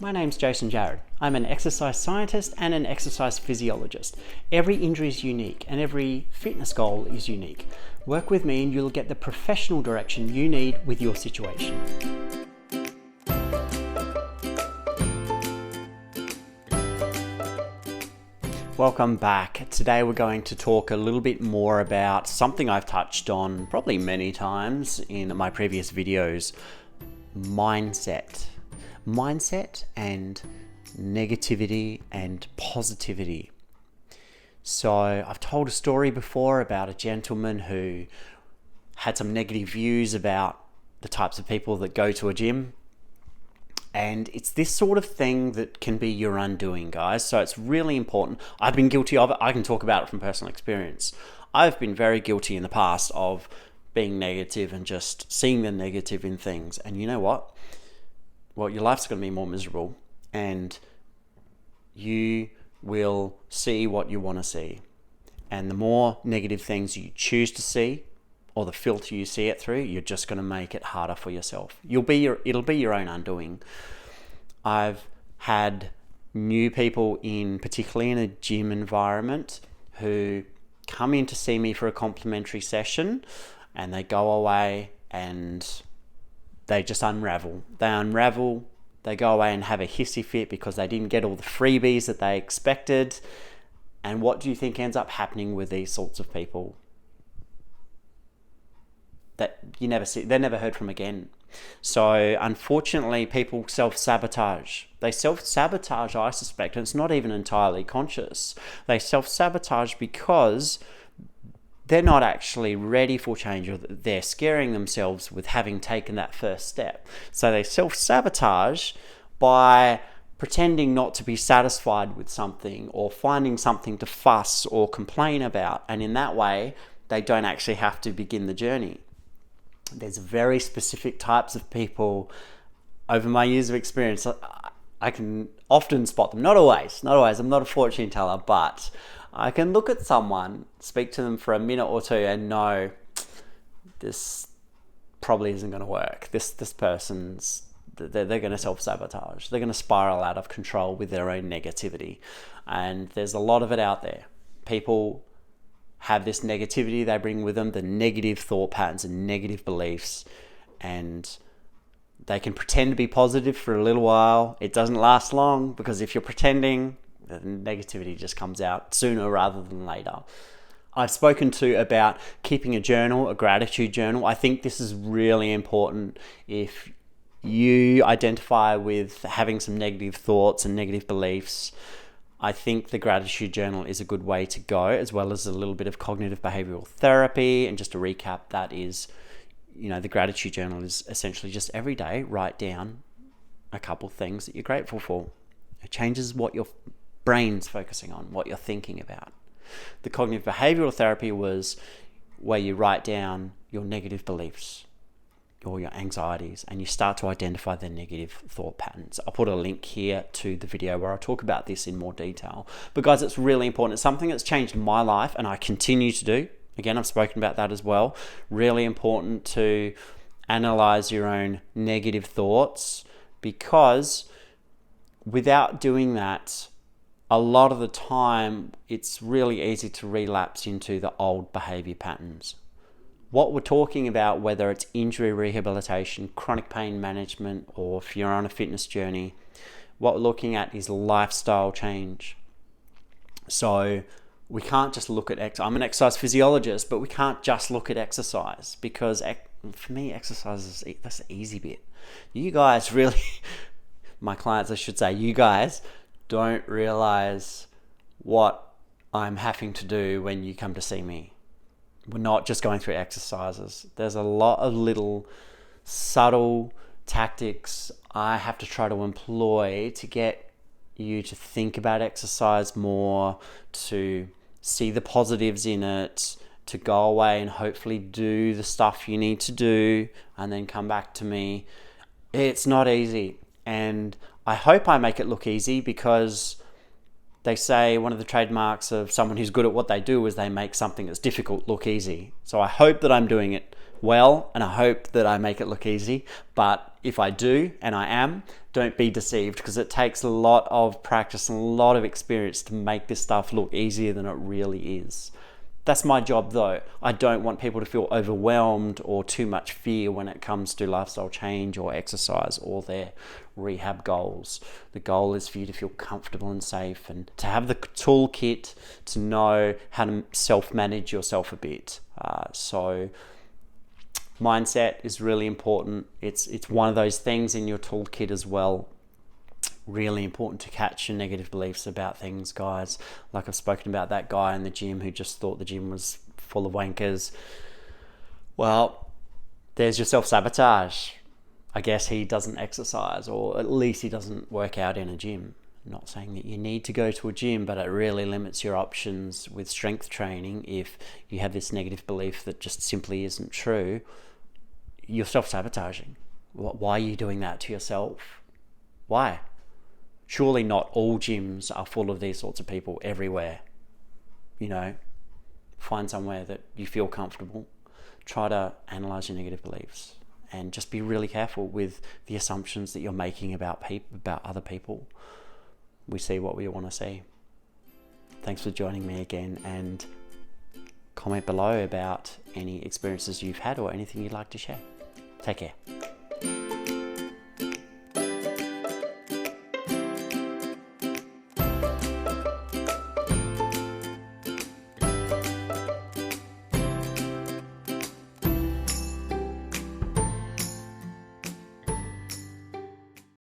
My name's Jason Jarrett. I'm an exercise scientist and an exercise physiologist. Every injury is unique and every fitness goal is unique. Work with me and you'll get the professional direction you need with your situation. Welcome back. Today we're going to talk a little bit more about something I've touched on probably many times in my previous videos: mindset. Mindset and negativity and positivity. So I've told a story before about a gentleman who had some negative views about the types of people that go to a gym. And it's this sort of thing that can be your undoing, guys. So it's really important. I've been guilty of it. I can talk about it from personal experience. I've been very guilty in the past of being negative and just seeing the negative in things. And you know what? Well, your life's going to be more miserable and you will see what you want to see. And the more negative things you choose to see, or the filter you see it through, you're just going to make it harder for yourself. It'll be your own undoing. I've had new people particularly in a gym environment, who come in to see me for a complimentary session and they go away and they just unravel. They go away and have a hissy fit because they didn't get all the freebies that they expected. And what do you think ends up happening with these sorts of people? That you never see, they're never heard from again. So unfortunately, people self-sabotage. They self-sabotage, I suspect, and it's not even entirely conscious. They self-sabotage because they're not actually ready for change, or they're scaring themselves with having taken that first step. So they self-sabotage by pretending not to be satisfied with something or finding something to fuss or complain about. And in that way, they don't actually have to begin the journey. There's very specific types of people. Over my years of experience, I can often spot them. Not always. I'm not a fortune teller, but I can look at someone, speak to them for a minute or two and know this probably isn't going to work. This person's, they're going to self-sabotage. They're going to spiral out of control with their own negativity. And there's a lot of it out there. People have this negativity they bring with them, the negative thought patterns and negative beliefs, and they can pretend to be positive for a little while. It doesn't last long, because if you're pretending, the negativity just comes out sooner rather than later. I've spoken about keeping a journal, a gratitude journal. I think this is really important. If you identify with having some negative thoughts and negative beliefs, I think the gratitude journal is a good way to go, as well as a little bit of cognitive behavioral therapy. And just to recap, that is, the gratitude journal is essentially just every day write down a couple things that you're grateful for. It changes what your brain's focusing on, what you're thinking about. The cognitive behavioral therapy was where you write down your negative beliefs or your anxieties, and you start to identify the negative thought patterns. I'll put a link here to the video where I talk about this in more detail. But guys, it's really important. It's something that's changed my life and I continue to do. Again, I've spoken about that as well. Really important to analyze your own negative thoughts, because without doing that, a lot of the time, it's really easy to relapse into the old behavior patterns. What we're talking about, whether it's injury rehabilitation, chronic pain management, or if you're on a fitness journey, what we're looking at is lifestyle change. So we can't just look at I'm an exercise physiologist, but we can't just look at exercise, because for me, exercise that's the easy bit. You guys really, my clients, I should say, you guys don't realize what I'm having to do when you come to see me. We're not just going through exercises. There's a lot of little subtle tactics I have to try to employ to get you to think about exercise more, to see the positives in it, to go away and hopefully do the stuff you need to do and then come back to me. It's not easy. And I hope I make it look easy, because they say one of the trademarks of someone who's good at what they do is they make something that's difficult look easy. So I hope that I'm doing it well, and I hope that I make it look easy. But if I do, and I am, don't be deceived, because it takes a lot of practice and a lot of experience to make this stuff look easier than it really is. That's my job though. I don't want people to feel overwhelmed or too much fear when it comes to lifestyle change or exercise or their rehab goals. The goal is for you to feel comfortable and safe, and to have the toolkit to know how to self-manage yourself a bit. So mindset is really important. It's one of those things in your toolkit as well. Really important to catch your negative beliefs about things, guys. Like I've spoken about that guy in the gym who just thought the gym was full of wankers. Well, there's your self-sabotage. I guess he doesn't exercise, or at least he doesn't work out in a gym. I'm not saying that you need to go to a gym, but it really limits your options with strength training if you have this negative belief that just simply isn't true. You're self-sabotaging. Why are you doing that to yourself? Why? Surely not all gyms are full of these sorts of people everywhere. You know, find somewhere that you feel comfortable. Try to analyze your negative beliefs, and just be really careful with the assumptions that you're making about other people. We see what we want to see. Thanks for joining me again, and comment below about any experiences you've had or anything you'd like to share. Take care.